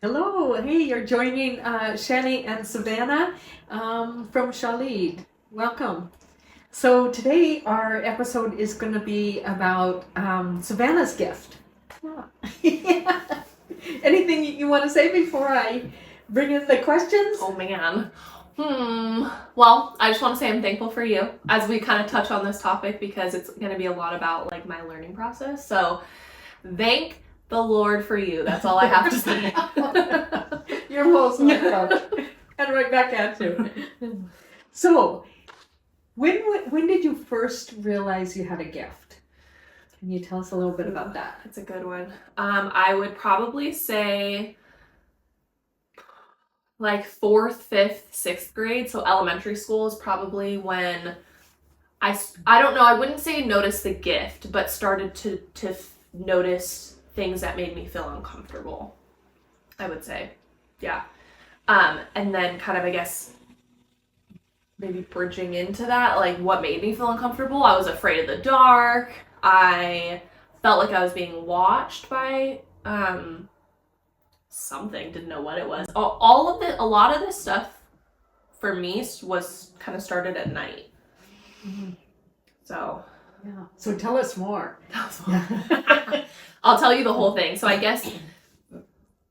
Hello, hey, you're joining Shanny and Savanna from Shalid. Welcome. So today our episode is going to be about Savannah's gift. Yeah. Anything you want to say before I bring in the questions? Oh man. Well, I just want to say I'm thankful for you as we kind of touch on this topic because it's going to be a lot about like my learning process. So thank the Lord for you. That's all I have to say. You're most welcome. And right back at you. So, when did you first realize you had a gift? Can you tell us a little bit about that? That's a good one. I would probably say like 4th, 5th, 6th grade. So elementary school is probably when I don't know, I wouldn't say notice the gift, but started to notice things that made me feel uncomfortable, I would say. Yeah. And then kind of, I guess, maybe bridging into that, like what made me feel uncomfortable. I was afraid of the dark. I felt like I was being watched by something, didn't know what it was. A lot of this stuff for me was kind of started at night. Mm-hmm. So yeah. So tell us more. I'll tell you the whole thing. So I guess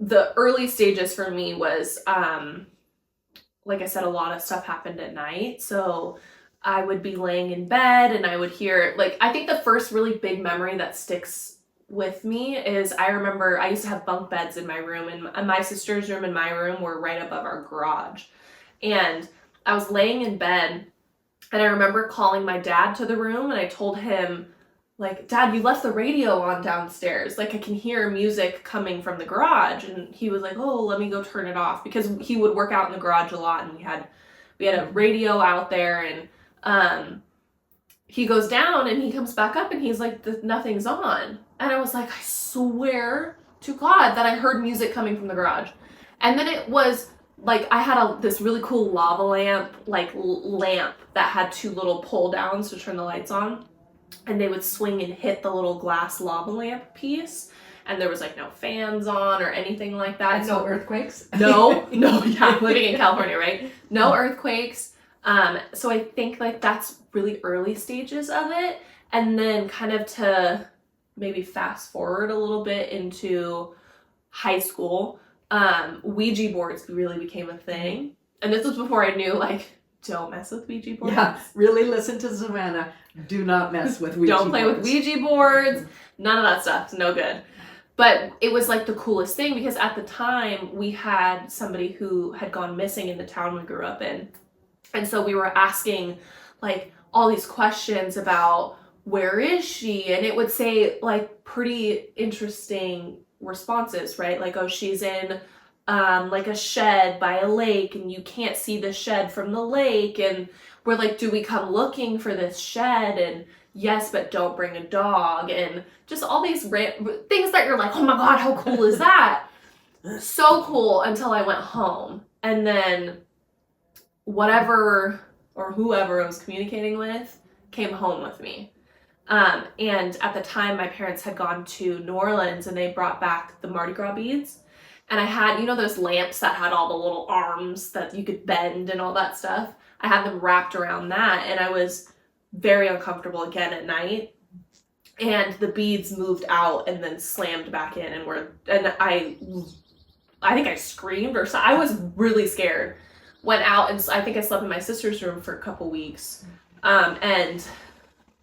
the early stages for me was, like I said, a lot of stuff happened at night. So I would be laying in bed and I would hear, like, I think the first really big memory that sticks with me is I remember I used to have bunk beds in my room, and my sister's room and my room were right above our garage. And I was laying in bed and I remember calling my dad to the room and I told him, like, Dad, you left the radio on downstairs. Like, I can hear music coming from the garage. And he was like, oh, let me go turn it off. Because he would work out in the garage a lot and we had a radio out there. And he goes down and he comes back up and he's like, nothing's on. And I was like, I swear to God that I heard music coming from the garage. And then it was like I had this really cool lava lamp, lamp that had 2 little pull downs to turn the lights on. And they would swing and hit the little glass lava lamp piece. And there was like no fans on or anything like that. And no earthquakes? No, yeah, living in California, right? No earthquakes. So I think like that's really early stages of it. And then kind of to maybe fast forward a little bit into high school, Ouija boards really became a thing. And this was before I knew, like, don't mess with Ouija boards. Yeah, really listen to Savannah. Do not mess with Ouija boards. Don't play with Ouija boards. None of that stuff. It's no good. But it was like the coolest thing because at the time we had somebody who had gone missing in the town we grew up in. And so we were asking like all these questions about where is she? And it would say like pretty interesting responses, right? Like, oh, she's in like a shed by a lake and you can't see the shed from the lake. And we're like, do we come looking for this shed? And yes, but don't bring a dog. And just all these things that you're like, oh my God, how cool is that? So cool until I went home. And then whatever or whoever I was communicating with came home with me. And at the time, my parents had gone to New Orleans and they brought back the Mardi Gras beads. And I had, you know, those lamps that had all the little arms that you could bend and all that stuff. I had them wrapped around that and I was very uncomfortable again at night. And the beads moved out and then slammed back in and I think I screamed or something. I was really scared. Went out and I think I slept in my sister's room for a couple weeks. And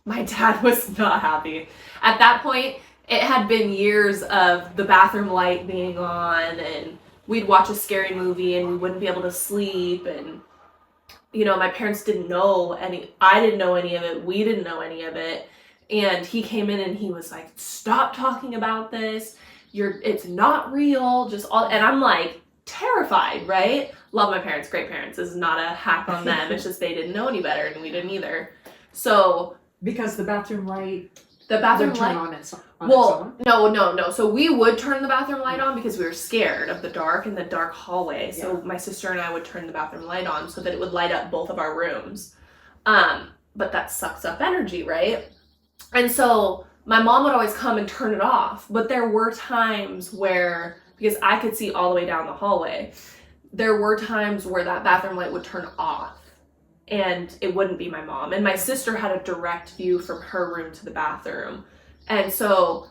my dad was not happy. At that point, it had been years of the bathroom light being on and we'd watch a scary movie and we wouldn't be able to sleep. And, you know, my parents didn't know I didn't know any of it. We didn't know any of it. And he came in and he was like, stop talking about this. It's not real. And I'm like terrified, right? Love my parents, great parents. This is not a hack on them. It's just they didn't know any better and we didn't either. So because the bathroom light would turn on its own? No. So we would turn the bathroom light on because we were scared of the dark in the dark hallway. So my sister and I would turn the bathroom light on so that it would light up both of our rooms. But that sucks up energy, right? And so my mom would always come and turn it off. But there were times where because I could see all the way down the hallway. There were times where that bathroom light would turn off and it wouldn't be my mom. And my sister had a direct view from her room to the bathroom. And so,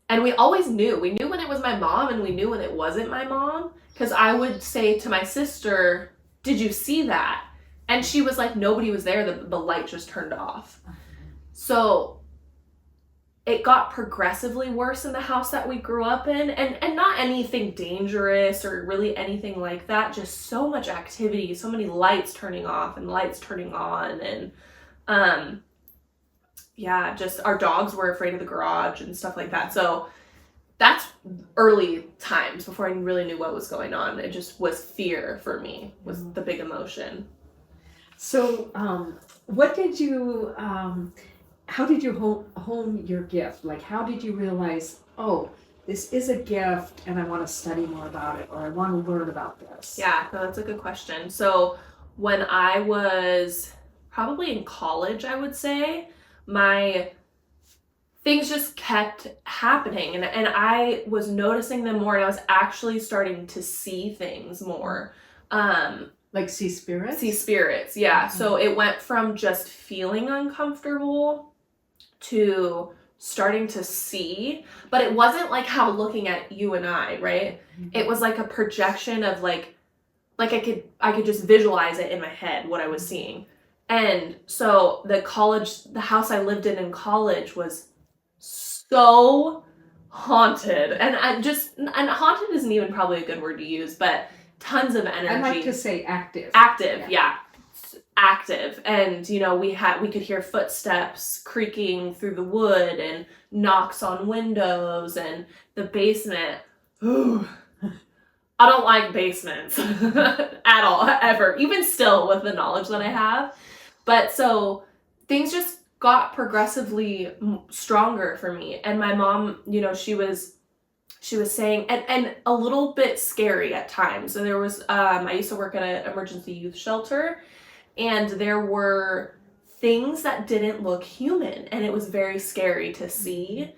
and we always knew. We knew when it was my mom and we knew when it wasn't my mom. Because I would say to my sister, did you see that? And she was like, nobody was there. The light just turned off. So it got progressively worse in the house that we grew up in. And not anything dangerous or really anything like that. Just so much activity, so many lights turning off and lights turning on. And yeah, just our dogs were afraid of the garage and stuff like that. So that's early times before I really knew what was going on. It just was fear for me, was the big emotion. So what did you, how did you hone your gift? Like, how did you realize, oh, this is a gift and I want to study more about it, or I want to learn about this? Yeah, no, that's a good question. So when I was probably in college, I would say, my things just kept happening and I was noticing them more, and I was actually starting to see things more. Like see spirits? See spirits, yeah. Mm-hmm. So it went from just feeling uncomfortable to starting to see, but it wasn't like how looking at you and I, right? Mm-hmm. It was like a projection of like I could just visualize it in my head, what I was seeing. And so the house I lived in college was so haunted, and haunted isn't even probably a good word to use, but tons of energy. I like to say active. Yeah. Active. And we could hear footsteps creaking through the wood and knocks on windows, and the basement. Ooh. I don't like basements at all, ever, even still with the knowledge that I have. But so things just got progressively stronger for me. And my mom, she was saying, and a little bit scary at times. So there was, I used to work at an emergency youth shelter, and there were things that didn't look human, and it was very scary to see.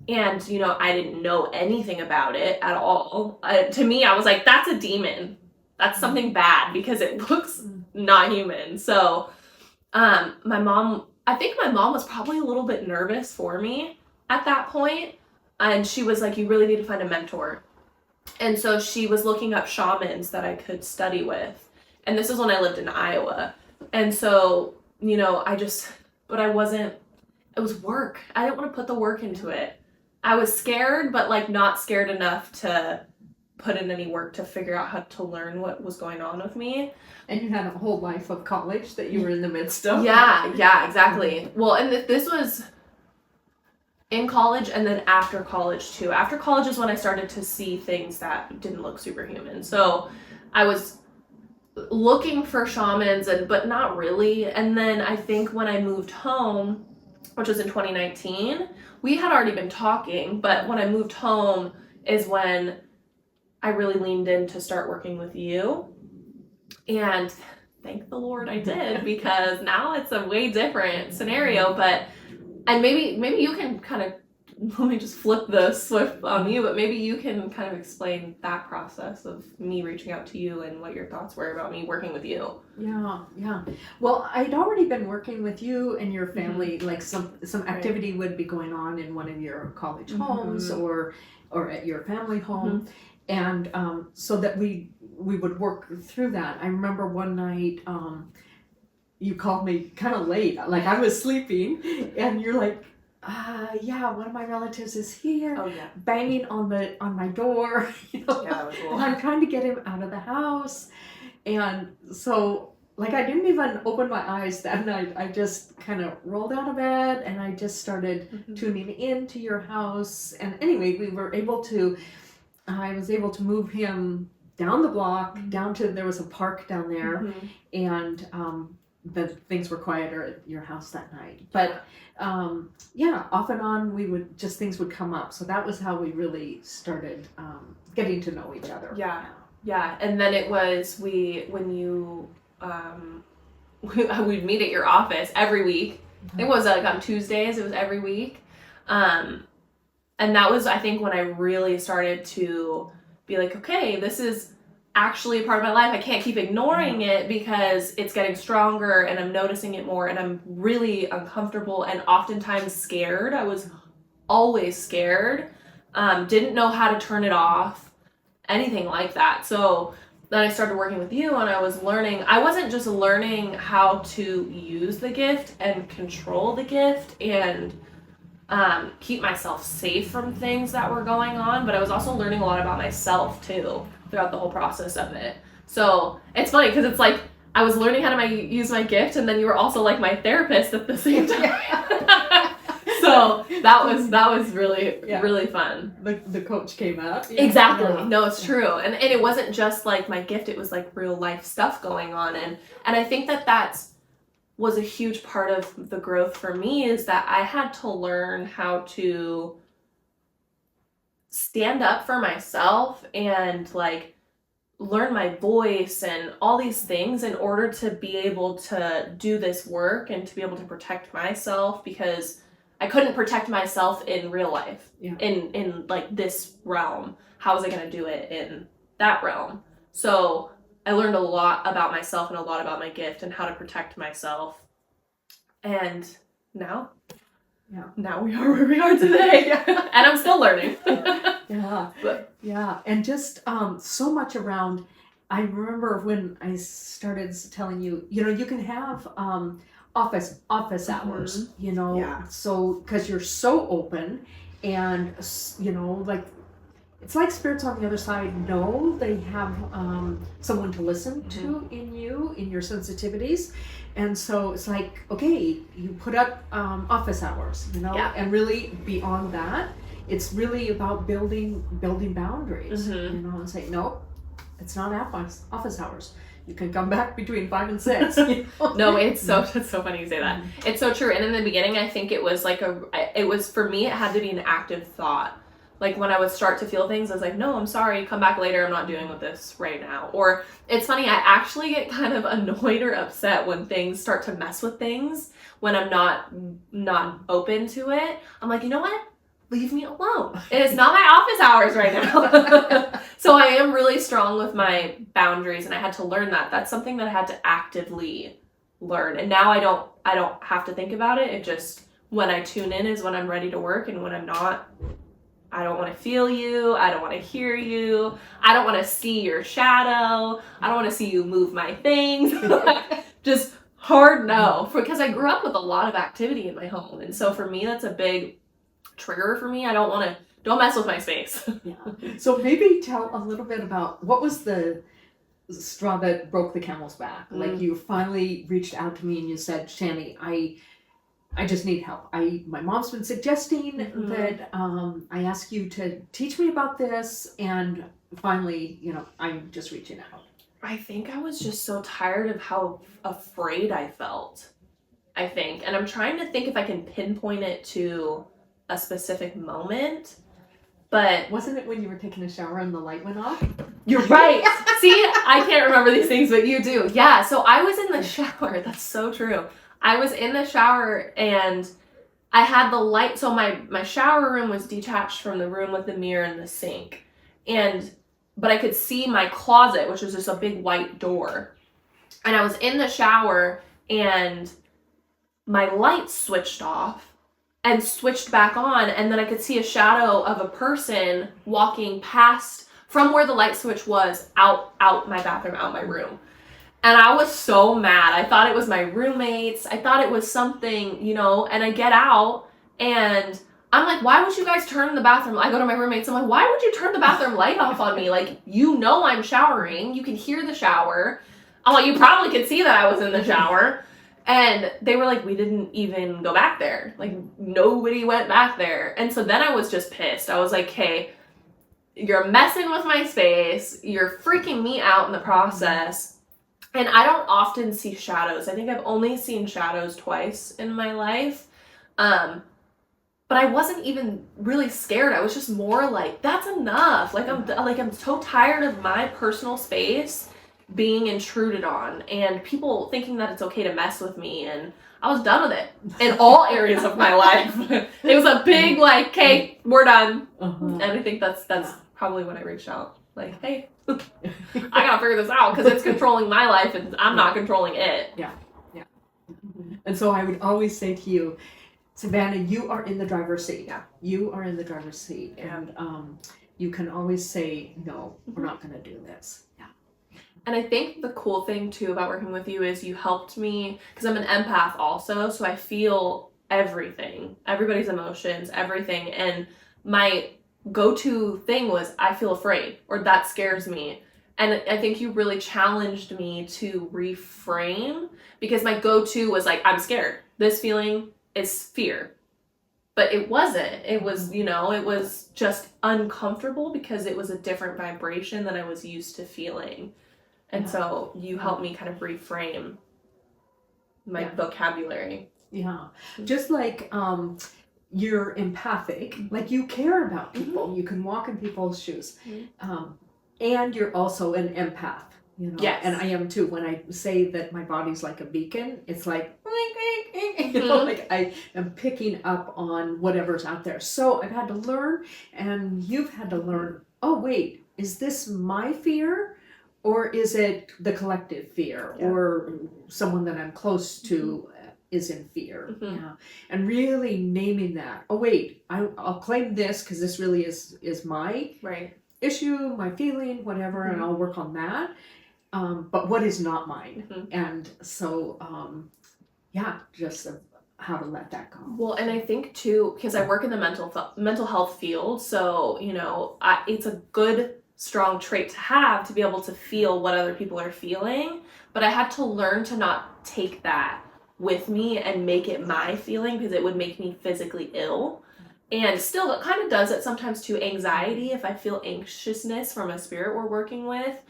And, I didn't know anything about it at all. To me, I was like, that's a demon. That's something bad because it looks not human. So I think my mom was probably a little bit nervous for me at that point. And she was like, you really need to find a mentor. And so she was looking up shamans that I could study with. And this is when I lived in Iowa. And so, but it was work. I didn't want to put the work into it. I was scared, but not scared enough to put in any work to figure out how to learn what was going on with me. And you had a whole life of college that you were in the midst of. Yeah, exactly. Well, and this was in college and then after college too. After college is when I started to see things that didn't look superhuman. So I was looking for shamans, but not really. And then I think when I moved home, which was in 2019, we had already been talking, but when I moved home is when I really leaned in to start working with you. And thank the Lord I did, because now it's a way different scenario. And maybe you can kind of, let me just flip the switch on you, but maybe you can kind of explain that process of me reaching out to you and what your thoughts were about me working with you. Yeah. Well, I'd already been working with you and your family, like some activity would be going on in one of your college homes or at your family home. And so that we would work through that. I remember one night you called me kind of late, like I was sleeping, and you're like, yeah, one of my relatives is here, banging on my door, Yeah, that was cool. And I'm trying to get him out of the house. And so, I didn't even open my eyes that night. I just kind of rolled out of bed and I just started tuning into your house. And anyway, I was able to move him down the block, down to, there was a park down there, and the things were quieter at your house that night. But off and on, things would come up. So that was how we really started getting to know each other. Yeah. And then it was, we'd meet at your office every week. It was on Tuesdays, it was every week. And that was, I think, when I really started to be like, okay, this is actually a part of my life. I can't keep ignoring it because it's getting stronger and I'm noticing it more and I'm really uncomfortable and oftentimes scared. I was always scared. Didn't know how to turn it off, anything like that. So then I started working with you and I was learning. I wasn't just learning how to use the gift and control the gift and keep myself safe from things that were going on, but I was also learning a lot about myself too throughout the whole process of it. So it's funny because it's like I was learning how to use my gift, and then you were also like my therapist at the same time. So that was really really fun. The coach came up. Exactly. Yeah. No, it's true, and it wasn't just like my gift; it was like real life stuff going on, and I think that was a huge part of the growth for me, is that I had to learn how to stand up for myself and like learn my voice and all these things in order to be able to do this work and to be able to protect myself, because I couldn't protect myself in real life, in like this realm. How was I going to do it in that realm? So I learned a lot about myself and a lot about my gift and how to protect myself. And now we are where we are today. And I'm still learning. And just so much around. I remember when I started telling you, you can have office hours, so because you're so open and, like, it's like spirits on the other side know they have someone to listen to in your sensitivities. And so it's like, okay, you put up office hours, and really beyond that, it's really about building boundaries, and say, no, it's not office hours. You can come back between 5 and 6. No, it's so funny you say that. It's so true. And in the beginning, I think it was like for me, it had to be an active thought. Like when I would start to feel things, I was like, no, I'm sorry, come back later. I'm not dealing with this right now. Or it's funny, I actually get kind of annoyed or upset when things start to mess with things, when I'm not open to it. I'm like, you know what? Leave me alone. It is not my office hours right now. So I am really strong with my boundaries, and I had to learn that. That's something that I had to actively learn. And now I don't have to think about it. It just, when I tune in is when I'm ready to work, and when I'm not, I don't want to feel you. I don't want to hear you. I don't want to see your shadow. I don't want to see you move my things. Just hard no. Because I grew up with a lot of activity in my home. And so for me, that's a big trigger for me. Don't mess with my space. So maybe tell a little bit about what was the straw that broke the camel's back. Like you finally reached out to me and you said, Shanny, I just need help. My mom's been suggesting that I ask you to teach me about this, and finally, I'm just reaching out. I think I was just so tired of how afraid I felt, I think. And I'm trying to think if I can pinpoint it to a specific moment. But wasn't it when you were taking a shower and the light went off? You're right. See, I can't remember these things, but you do. Yeah, so I was in the shower. That's so true. I was in the shower and I had the light. So my shower room was detached from the room with the mirror and the sink. But I could see my closet, which was just a big white door. And I was in the shower and my light switched off and switched back on. And then I could see a shadow of a person walking past from where the light switch was out my bathroom, out my room. And I was so mad. I thought it was my roommates. I thought it was something, and I get out and I'm like, why would you guys turn the bathroom? I go to my roommates. I'm like, why would you turn the bathroom light off on me? Like, I'm showering. You can hear the shower. I'm like, you probably could see that I was in the shower. And they were like, we didn't even go back there. Like, nobody went back there. And so then I was just pissed. I was like, hey, you're messing with my space. You're freaking me out in the process. And I don't often see shadows. I think I've only seen shadows twice in my life. But I wasn't even really scared. I was just more like, that's enough. I'm so tired of my personal space being intruded on and people thinking that it's okay to mess with me. And I was done with it in all areas of my life. It was a big okay, we're done. And I think that's probably when I reached out. Like, hey, I gotta figure this out because it's controlling my life and I'm not controlling it. Yeah. And so I would always say to you, Savannah, you are in the driver's seat. Yeah. You are in the driver's seat. Yeah. And you can always say, no, we're not going to do this. Yeah. And I think the cool thing too about working with you is you helped me, because I'm an empath also, so I feel everything, everybody's emotions, everything. And my go-to thing was, I feel afraid, or that scares me. And I think you really challenged me to reframe, because my go-to was like, I'm scared. This feeling is fear. But it wasn't. It was, it was just uncomfortable because it was a different vibration than I was used to feeling. And so you helped me kind of reframe my vocabulary. Yeah. Just like you're empathic, like you care about people. You can walk in people's shoes. And you're also an empath, Yes. And I am too. When I say that my body's like a beacon, it's like, like I am picking up on whatever's out there. So I've had to learn, and you've had to learn, oh, wait, is this my fear? Or is it the collective fear? Yeah. Or someone that I'm close to is in fear? Yeah. And really naming that. Oh, wait, I'll claim this because this really is my issue, my feeling, whatever, and I'll work on that. But what is not mine? And so, just how to let that go. Well, and I think too, because I work in the mental health field, so it's a good, strong trait to have, to be able to feel what other people are feeling. But I had to learn to not take that with me and make it my feeling, because it would make me physically ill. And still, it kind of does it sometimes too. Anxiety, if I feel anxiousness from a spirit we're working with,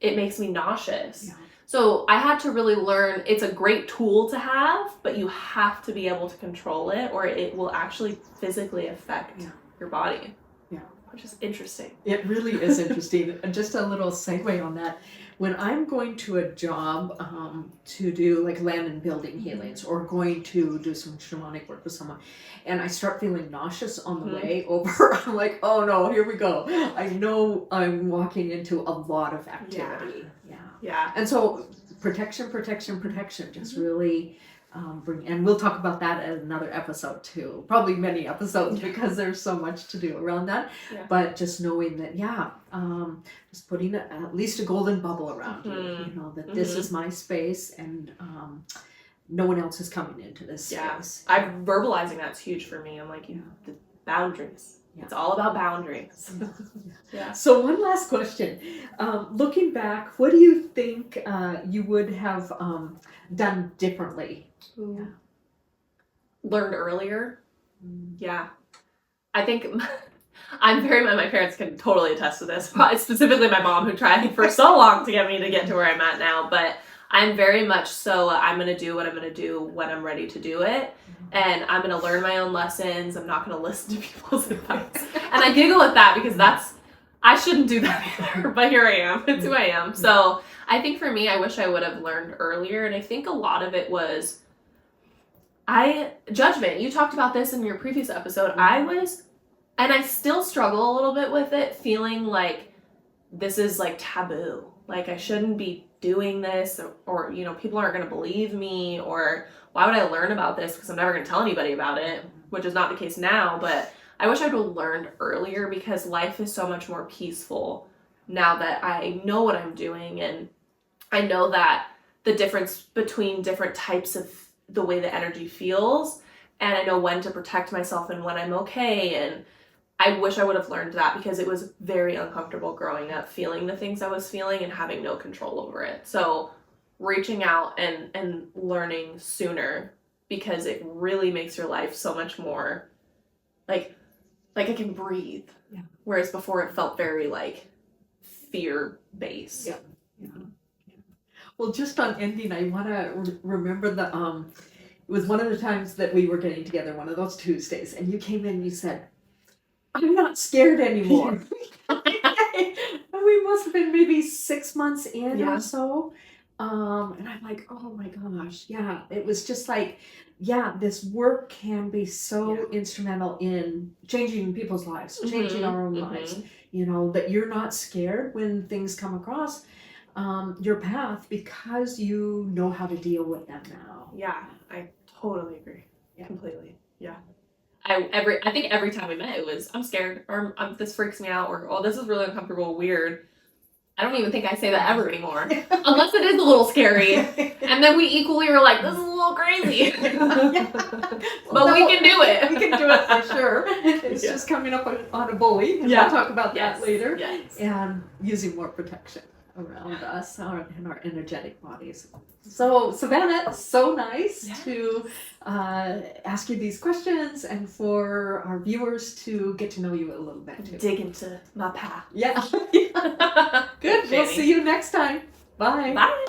it makes me nauseous. Yeah. So I had to really learn, it's a great tool to have, but you have to be able to control it, or it will actually physically affect your body. Yeah. Which is interesting. It really is interesting. And just a little segue on that. When I'm going to a job to do like land and building healings, or going to do some shamanic work with someone, and I start feeling nauseous on the way over, I'm like, oh no, here we go. I know I'm walking into a lot of activity. Yeah. And so protection, just really bring, and we'll talk about that in another episode too, probably many episodes, because there's so much to do around that. But just knowing that, just putting at least a golden bubble around you, that this is my space, and no one else is coming into this space. Verbalizing that's huge for me. I'm like, the boundaries. It's all about boundaries. So one last question. Looking back, what do you think you would have done differently? Learned earlier. I think my parents can totally attest to this, specifically my mom, who tried for so long to get me to get to where I'm at now. But I'm very much so, I'm going to do what I'm going to do when I'm ready to do it. And I'm going to learn my own lessons. I'm not going to listen to people's advice. And I giggle at that, because I shouldn't do that either. But here I am. It's who I am. So I think for me, I wish I would have learned earlier. And I think a lot of it was judgment. You talked about this in your previous episode. And I still struggle a little bit with it, feeling like this is like taboo. Like I shouldn't be doing this, or people aren't going to believe me, or why would I learn about this, because I'm never going to tell anybody about it, which is not the case now. But I wish I'd have learned earlier, because life is so much more peaceful now that I know what I'm doing, and I know that the difference between different types of the way the energy feels, and I know when to protect myself and when I'm okay. And I wish I would have learned that, because it was very uncomfortable growing up, feeling the things I was feeling and having no control over it. So reaching out and learning sooner, because it really makes your life so much more like I can breathe. Yeah. Whereas before it felt very like fear-based. Yeah. Well, just on ending, I want to remember it was one of the times that we were getting together, one of those Tuesdays, and you came in and you said, I'm not scared anymore. And we must have been maybe 6 months in or so. And I'm like, oh my gosh. Yeah. It was just like, this work can be so instrumental in changing people's lives, changing our own lives. that you're not scared when things come across your path because you know how to deal with them now. Yeah, I totally agree. Yeah. Completely. Yeah. I think every time we met it was, I'm scared, or this freaks me out, or oh, this is really uncomfortable, weird. I don't even think I say that ever anymore. Unless it is a little scary. And then we equally are like, this is a little crazy. But we can do it. We can do it for sure. It's just coming up on a bully. And we'll talk about that later. Yes. And using more protection around us and our energetic bodies. So, Savanna, so nice to ask you these questions and for our viewers to get to know you a little bit too. Dig into my path. Yeah. Good. We'll see you next time. Bye. Bye.